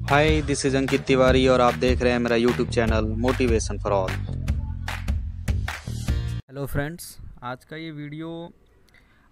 Hi, this is Ankit Tiwari और आप देख रहे हैं मेरा YouTube channel motivation for all. Hello friends, आज का ये वीडियो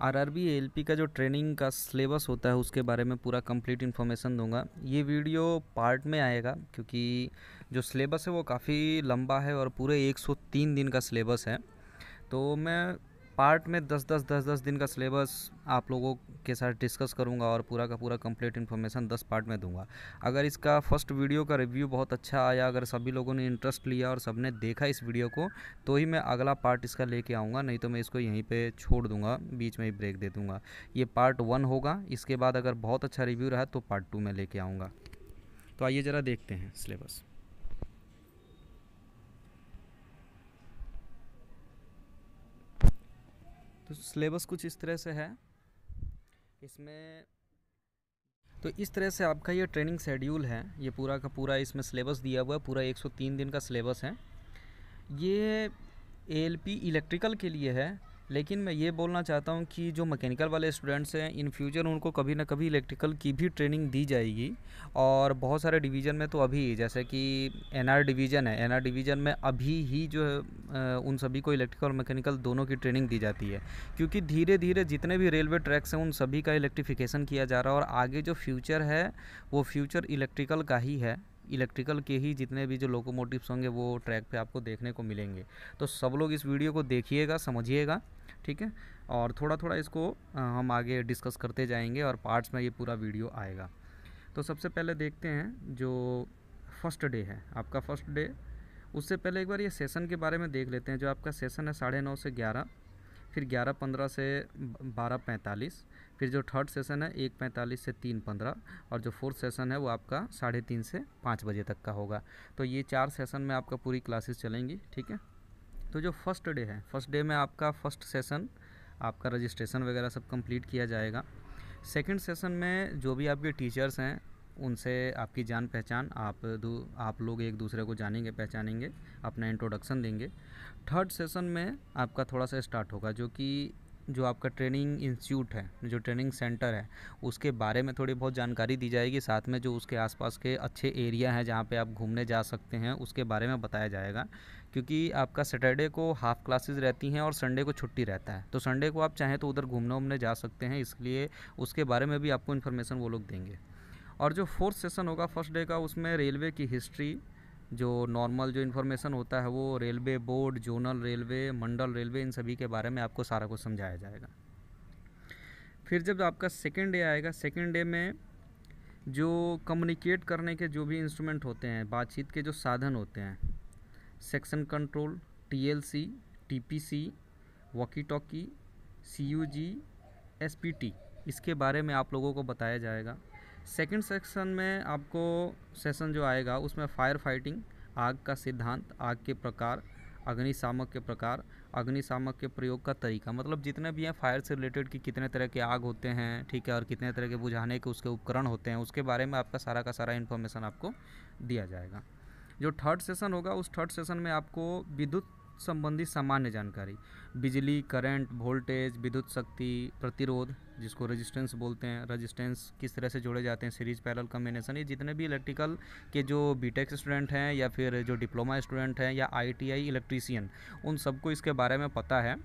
आरआरबी एएलपी का जो ट्रेनिंग का सिलेबस होता है उसके बारे में पूरा कंप्लीट इन्फॉर्मेशन दूंगा। ये वीडियो पार्ट में आएगा क्योंकि जो सिलेबस है वो काफ़ी लंबा है और पूरे 103 दिन का सिलेबस है। तो मैं पार्ट में 10 दिन का सिलेबस आप लोगों के साथ डिस्कस करूंगा और पूरा का पूरा कंप्लीट इन्फॉर्मेशन 10 पार्ट में दूंगा। अगर इसका फर्स्ट वीडियो का रिव्यू बहुत अच्छा आया, अगर सभी लोगों ने इंटरेस्ट लिया और सबने देखा इस वीडियो को, तो ही मैं अगला पार्ट इसका लेके आऊँगा, नहीं तो मैं इसको यहीं पे छोड़ दूँगा, बीच में ही ब्रेक दे दूँगा। ये पार्ट 1 होगा, इसके बाद अगर बहुत अच्छा रिव्यू रहा तो पार्ट 2 में लेके आऊँगा। तो आइए ज़रा देखते हैं सिलेबस। तो सिलेबस कुछ इस तरह से है। इसमें तो इस तरह से आपका ये ट्रेनिंग शेड्यूल है, ये पूरा का पूरा इसमें सिलेबस दिया हुआ है, पूरा 103 दिन का सिलेबस है। ये एएलपी इलेक्ट्रिकल के लिए है, लेकिन मैं ये बोलना चाहता हूँ कि जो मैकेनिकल वाले स्टूडेंट्स हैं इन फ्यूचर उनको कभी ना कभी इलेक्ट्रिकल की भी ट्रेनिंग दी जाएगी। और बहुत सारे डिवीज़न में तो अभी जैसे कि एनआर डिवीज़न है, एनआर डिवीज़न में अभी ही जो है उन सभी को इलेक्ट्रिकल और मैकेनिकल दोनों की ट्रेनिंग दी जाती है, क्योंकि धीरे धीरे जितने भी रेलवे ट्रैक्स हैं उन सभी का इलेक्ट्रिफिकेशन किया जा रहा है और आगे जो फ्यूचर है वो फ्यूचर इलेक्ट्रिकल का ही है। इलेक्ट्रिकल के ही जितने भी जो लोकोमोटिव्स होंगे वो ट्रैक पे आपको देखने को मिलेंगे। तो सब लोग इस वीडियो को देखिएगा, समझिएगा, ठीक है। और थोड़ा थोड़ा इसको हम आगे डिस्कस करते जाएंगे और पार्ट्स में ये पूरा वीडियो आएगा। तो सबसे पहले देखते हैं जो फर्स्ट डे है आपका। फर्स्ट डे, उससे पहले एक बार ये सेशन के बारे में देख लेते हैं। जो आपका सेशन है 9:30 से 11, फिर 11:15 से 12:45, फिर जो थर्ड सेशन है 1:45 से 3:15 और जो फोर्थ सेशन है वो आपका 3:30 से 5 बजे तक का होगा। तो ये 4 सेशन में आपका पूरी क्लासेस चलेंगी, ठीक है। तो जो फर्स्ट डे है, फर्स्ट डे में आपका फर्स्ट सेशन आपका रजिस्ट्रेशन वगैरह सब कंप्लीट किया जाएगा। सेकंड सेशन में जो भी आपके टीचर्स हैं उनसे आपकी जान पहचान, आप लोग एक दूसरे को जानेंगे, पहचानेंगे, अपना इंट्रोडक्शन देंगे। थर्ड सेशन में आपका थोड़ा सा स्टार्ट होगा, जो कि जो आपका ट्रेनिंग इंस्टीट्यूट है, जो ट्रेनिंग सेंटर है, उसके बारे में थोड़ी बहुत जानकारी दी जाएगी। साथ में जो उसके आसपास के अच्छे एरिया हैं जहाँ पे आप घूमने जा सकते हैं उसके बारे में बताया जाएगा। क्योंकि आपका सैटरडे को हाफ़ क्लासेस रहती हैं और संडे को छुट्टी रहता है, तो संडे को आप चाहें तो उधर घूमने उमने जा सकते हैं, इसलिए उसके बारे में भी आपको इन्फॉर्मेशन वो लोग देंगे। और जो फोर्थ सेशन होगा फर्स्ट डे का, उसमें रेलवे की हिस्ट्री, जो नॉर्मल जो इन्फॉर्मेशन होता है वो रेलवे बोर्ड, जोनल रेलवे, मंडल रेलवे, इन सभी के बारे में आपको सारा कुछ समझाया जाएगा। फिर जब आपका सेकेंड डे आएगा, सेकेंड डे में जो कम्युनिकेट करने के जो भी इंस्ट्रूमेंट होते हैं, बातचीत के जो साधन होते हैं, section control, TLC, TPC, walkie talkie, CUG, SPT, इसके बारे में आप लोगों को बताया जाएगा। सेकंड सेक्शन में आपको सेशन जो आएगा उसमें फायर फाइटिंग, आग का सिद्धांत, आग के प्रकार, अग्निशामक के प्रकार, अग्निशामक के प्रयोग का तरीका, मतलब जितने भी हैं फायर से रिलेटेड कि कितने तरह के आग होते हैं, ठीक है, और कितने तरह के बुझाने के उसके उपकरण होते हैं, उसके बारे में आपका सारा का सारा इन्फॉर्मेशन आपको दिया जाएगा। जो थर्ड सेशन होगा उस थर्ड सेशन में आपको विद्युत संबंधी सामान्य जानकारी, बिजली, करंट, वोल्टेज, विद्युत शक्ति, प्रतिरोध जिसको रेजिस्टेंस बोलते हैं, रेजिस्टेंस किस तरह से जोड़े जाते हैं, सीरीज पैरेलल कॉम्बिनेशन, ये जितने भी इलेक्ट्रिकल के जो बीटेक स्टूडेंट हैं या फिर जो डिप्लोमा स्टूडेंट हैं या आईटीआई इलेक्ट्रीशियन, उन सबको इसके बारे में पता है।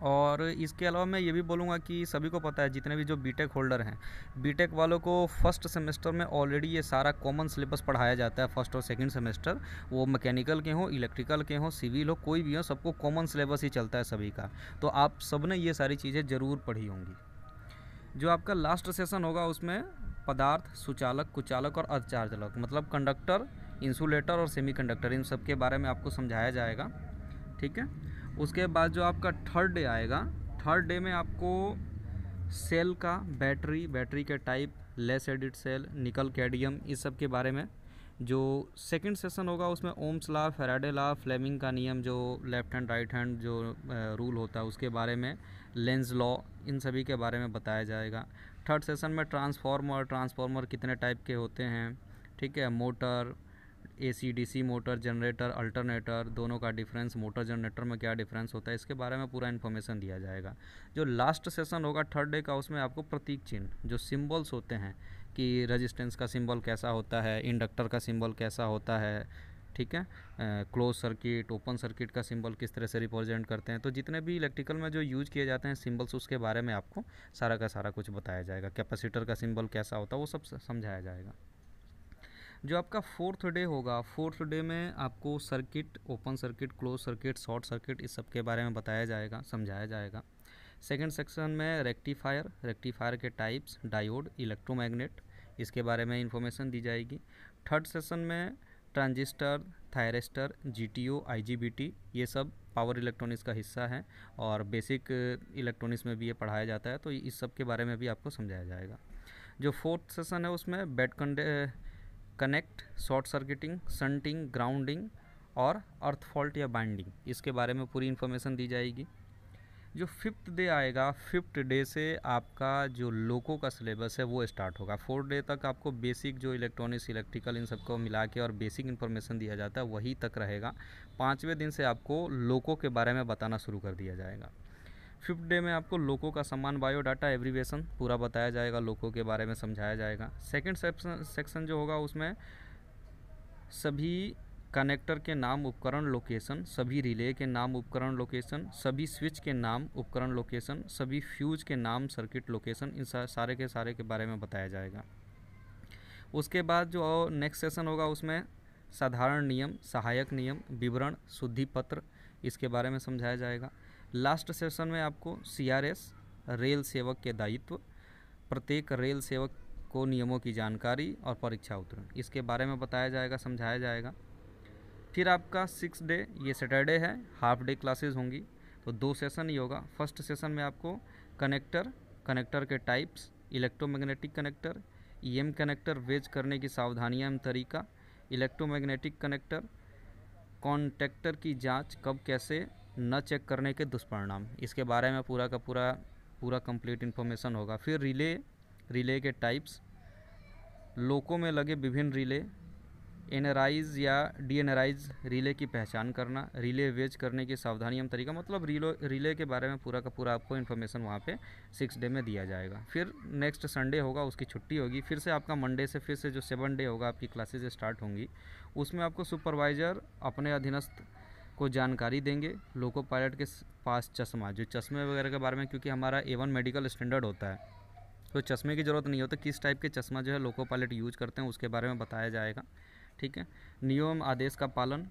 और इसके अलावा मैं ये भी बोलूँगा कि सभी को पता है, जितने भी जो बीटेक होल्डर हैं, बीटेक वालों को फर्स्ट सेमेस्टर में ऑलरेडी ये सारा कॉमन सिलेबस पढ़ाया जाता है। फर्स्ट और सेकंड सेमेस्टर, वो मैकेनिकल के हों, इलेक्ट्रिकल के हों, सिविल हो, कोई भी हो, सबको कॉमन सिलेबस ही चलता है सभी का। तो आप सब ने ये सारी चीज़ें ज़रूर पढ़ी होंगी। जो आपका लास्ट सेशन होगा उसमें पदार्थ, सुचालक, कुचालक और अर्धचार्जक, मतलब कंडक्टर, इंसुलेटर और सेमीकंडक्टर, इन सब के बारे में आपको समझाया जाएगा, ठीक है। उसके बाद जो आपका थर्ड डे आएगा, थर्ड डे में आपको सेल का, बैटरी के type, lead acid cell, nickel cadmium, इस सब के बारे में। जो सेकंड सेशन होगा उसमें Ohm's law, Faraday law, Fleming का नियम, जो लेफ्ट हैंड राइट हैंड जो रूल होता है उसके बारे में, लेंज लॉ, इन सभी के बारे में बताया जाएगा। थर्ड सेशन में ट्रांसफार्मर कितने टाइप के होते हैं, ठीक है, motor, AC DC motor, generator, alternator, दोनों का डिफरेंस, मोटर जनरेटर में क्या डिफरेंस होता है, इसके बारे में पूरा इन्फॉर्मेशन दिया जाएगा। जो लास्ट सेशन होगा थर्ड डे का, उसमें आपको प्रतीक चिन्ह, जो सिंबल्स होते हैं कि रेजिस्टेंस का सिंबल कैसा होता है, इंडक्टर का सिंबल कैसा होता है, ठीक है, क्लोज सर्किट, ओपन सर्किट का सिंबल किस तरह से रिप्रेजेंट करते हैं। तो जितने भी इलेक्ट्रिकल में जो यूज किए जाते हैं सिंबल्स, उसके बारे में आपको सारा का सारा कुछ बताया जाएगा। कैपेसिटर का सिंबल कैसा होता है वो सब समझाया जाएगा। जो आपका फोर्थ डे होगा, फोर्थ डे में आपको circuit, open circuit, close circuit, short circuit, इस सब के बारे में बताया जाएगा, समझाया जाएगा। सेकेंड सेक्शन में रेक्टिफायर, रेक्टिफायर के टाइप्स, डायोड, इलेक्ट्रोमैग्नेट, इसके बारे में इंफॉर्मेशन दी जाएगी। थर्ड सेशन में ट्रांजिस्टर, थायरिस्टर, जीटीओ, आईजीबीटी, ये सब पावर इलेक्ट्रॉनिक्स का हिस्सा है और बेसिक इलेक्ट्रॉनिक्स में भी ये पढ़ाया जाता है, तो इस सब के बारे में भी आपको समझाया जाएगा। जो फोर्थ सेशन है उसमें bed connect, short circuiting, shunting, grounding और अर्थ फॉल्ट या बाइंडिंग, इसके बारे में पूरी इन्फॉर्मेशन दी जाएगी। जो फिफ्थ डे आएगा, फिफ्थ डे से आपका जो लोको का सिलेबस है वो स्टार्ट होगा। 4 डे तक आपको बेसिक जो इलेक्ट्रॉनिक्स, इलेक्ट्रिकल, इन सबको मिला के और बेसिक इन्फॉर्मेशन दिया जाता है वही तक रहेगा। 5वें दिन से आपको लोको के बारे में बताना शुरू कर दिया जाएगा। 5th डे में आपको लोको का समान बायोडाटा, एब्रीवेशन पूरा बताया जाएगा, लोको के बारे में समझाया जाएगा। सेकेंड सेक्शन जो होगा उसमें सभी कनेक्टर के नाम, उपकरण, लोकेशन, सभी रिले के नाम, उपकरण, लोकेशन, सभी स्विच के नाम, उपकरण, लोकेशन, सभी फ्यूज के नाम, सर्किट, लोकेशन, इन सारे के बारे में बताया जाएगा। उसके बाद जो नेक्स्ट सेशन होगा उसमें साधारण नियम, सहायक नियम, विवरण, शुद्धि पत्र, इसके बारे में समझाया जाएगा। लास्ट सेशन में आपको सीआरएस, रेल सेवक के दायित्व, प्रत्येक रेल सेवक को नियमों की जानकारी और परीक्षा उत्तीर्ण, इसके बारे में बताया जाएगा, समझाया जाएगा। फिर आपका 6th डे, ये सैटरडे है, हाफ डे क्लासेस होंगी, तो 2 सेशन ही होगा। फर्स्ट सेशन में आपको कनेक्टर के types, electromagnetic connector, EM connector, वेज करने की सावधानियां एवं तरीका, इलेक्ट्रोमैग्नेटिक कनेक्टर, कॉन्टेक्टर की जांच, कब कैसे न चेक करने के दुष्परिणाम, इसके बारे में पूरा का पूरा कंप्लीट इन्फॉर्मेशन होगा। फिर रिले के टाइप्स, लोको में लगे विभिन्न रिले, एनराइज या डीएनराइज रिले की पहचान करना, रिले वेज करने की सावधानी एवं तरीका, मतलब रिले के बारे में पूरा का पूरा आपको इन्फॉर्मेशन वहाँ पे 6 डे में दिया जाएगा। फिर नेक्स्ट संडे होगा, उसकी छुट्टी होगी, फिर से आपका मंडे से फिर से जो 7 डे होगा आपकी क्लासेज स्टार्ट होंगी। उसमें आपको सुपरवाइज़र अपने अधीनस्थ को जानकारी देंगे। लोको पायलट के पास चश्मा, जो चश्मे वगैरह के बारे में, क्योंकि हमारा A1 मेडिकल स्टैंडर्ड होता है तो चश्मे की ज़रूरत नहीं होती, किस टाइप के चश्मा जो है लोको पायलट यूज करते हैं उसके बारे में बताया जाएगा, ठीक है। नियम आदेश का पालन।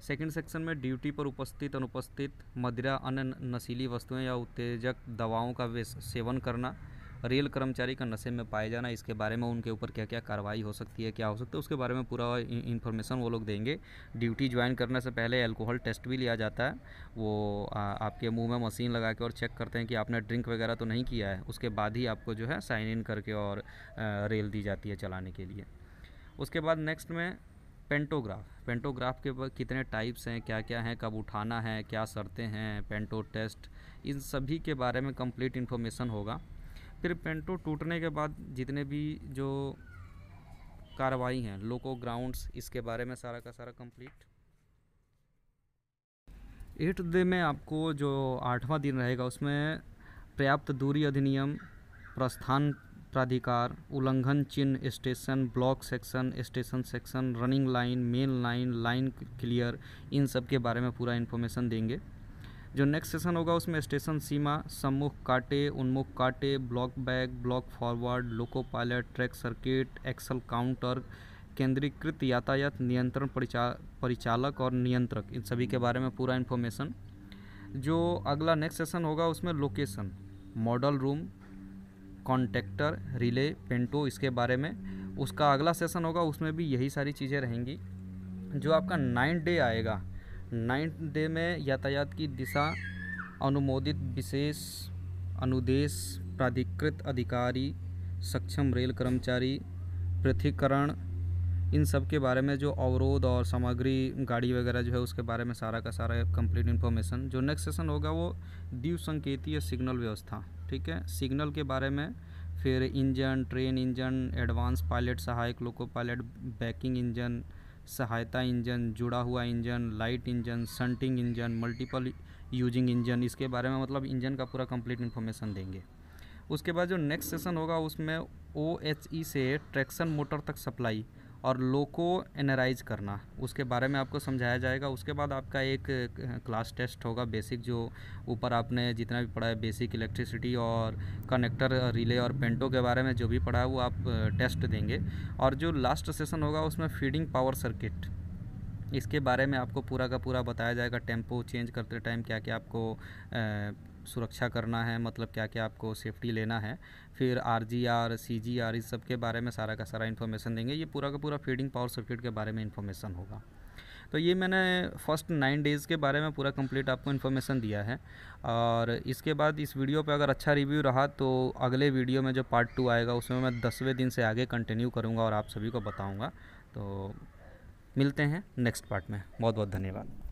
सेकंड सेक्शन में ड्यूटी पर उपस्थित, अनुपस्थित, मदिरा, अन्य नशीली वस्तुएं या उत्तेजक दवाओं का सेवन करना, रेल कर्मचारी का नशे में पाए जाना, इसके बारे में उनके ऊपर क्या क्या कार्रवाई हो सकती है, क्या हो सकता है, उसके बारे में पूरा इन्फॉर्मेशन वो लोग देंगे। ड्यूटी ज्वाइन करने से पहले अल्कोहल टेस्ट भी लिया जाता है, वो आपके मुंह में मशीन लगा के और चेक करते हैं कि आपने ड्रिंक वगैरह तो नहीं किया है, उसके बाद ही आपको जो है साइन इन करके और रेल दी जाती है चलाने के लिए। उसके बाद नेक्स्ट में पेंटोग्राफ के कितने टाइप्स हैं, क्या क्या हैं, कब उठाना है, क्या शर्तें हैं, पेंटो टेस्ट, इन सभी के बारे में कंप्लीट इन्फॉर्मेशन होगा। फिर पेंटो टूटने के बाद जितने भी जो कार्रवाई हैं, लोको ग्राउंड्स, इसके बारे में सारा का सारा कंप्लीट। 8th डे में आपको जो 8वां दिन रहेगा उसमें पर्याप्त दूरी अधिनियम, प्रस्थान प्राधिकार, उल्लंघन चिन्ह, station, block section, station section, running line, main line, line clear, इन सब के बारे में पूरा इन्फॉर्मेशन देंगे। जो नेक्स्ट सेशन होगा उसमें स्टेशन सीमा, सम्मुख काटे, उन्मुख काटे, block back, block forward, loco pilot, track circuit, axle counter, केंद्रीकृत यातायात नियंत्रण परिचालक और नियंत्रक, इन सभी के बारे में पूरा इन्फॉर्मेशन। जो अगला नेक्स्ट सेशन होगा उसमें location, model room, contactor, relay, panto, इसके बारे में उसका अगला सेशन होगा, उसमें भी यही सारी चीज़ें रहेंगी। जो आपका 9th डे आएगा, 9th डे में यातायात की दिशा, अनुमोदित विशेष अनुदेश, प्राधिकृत अधिकारी, सक्षम रेल कर्मचारी, पृथक्करण, इन सब के बारे में, जो अवरोध और सामग्री गाड़ी वगैरह जो है उसके बारे में सारा का सारा कंप्लीट इन्फॉर्मेशन। जो नेक्स्ट सेशन होगा वो द्वीप संकेतीय सिग्नल व्यवस्था, ठीक है, सिग्नल के बारे में। फिर engine, train engine, advance pilot, सहायक लोको पायलट, बैकिंग इंजन, सहायता इंजन, जुड़ा हुआ engine, light engine, shunting engine, multiple using engine, इसके बारे में मतलब इंजन का पूरा कंप्लीट इन्फॉर्मेशन देंगे। उसके बाद जो नेक्स्ट सेशन होगा उसमें OHE से ट्रैक्शन मोटर तक सप्लाई और लोको एनराइज करना, उसके बारे में आपको समझाया जाएगा। उसके बाद आपका एक क्लास टेस्ट होगा बेसिक, जो ऊपर आपने जितना भी पढ़ा है बेसिक इलेक्ट्रिसिटी और कनेक्टर, रिले और पेंटो के बारे में जो भी पढ़ा है वो आप टेस्ट देंगे। और जो लास्ट सेशन होगा उसमें फीडिंग पावर सर्किट, इसके बारे में आपको पूरा का पूरा बताया जाएगा। टेम्पो चेंज करते टाइम क्या क्या आपको सुरक्षा करना है, मतलब क्या क्या आपको सेफ्टी लेना है। फिर RGR, CGR, इस सब के बारे में सारा का सारा इन्फॉर्मेशन देंगे। ये पूरा का पूरा फीडिंग पावर सर्किट के बारे में इन्फॉर्मेशन होगा। तो ये मैंने फर्स्ट 9 डेज़ के बारे में पूरा कंप्लीट आपको इन्फॉर्मेशन दिया है। और इसके बाद इस वीडियो पे अगर अच्छा रिव्यू रहा तो अगले वीडियो में जो पार्ट 2 आएगा उसमें मैं 10वें दिन से आगे कंटिन्यू करूँगा और आप सभी को बताऊँगा। तो मिलते हैं नेक्स्ट पार्ट में। बहुत बहुत धन्यवाद।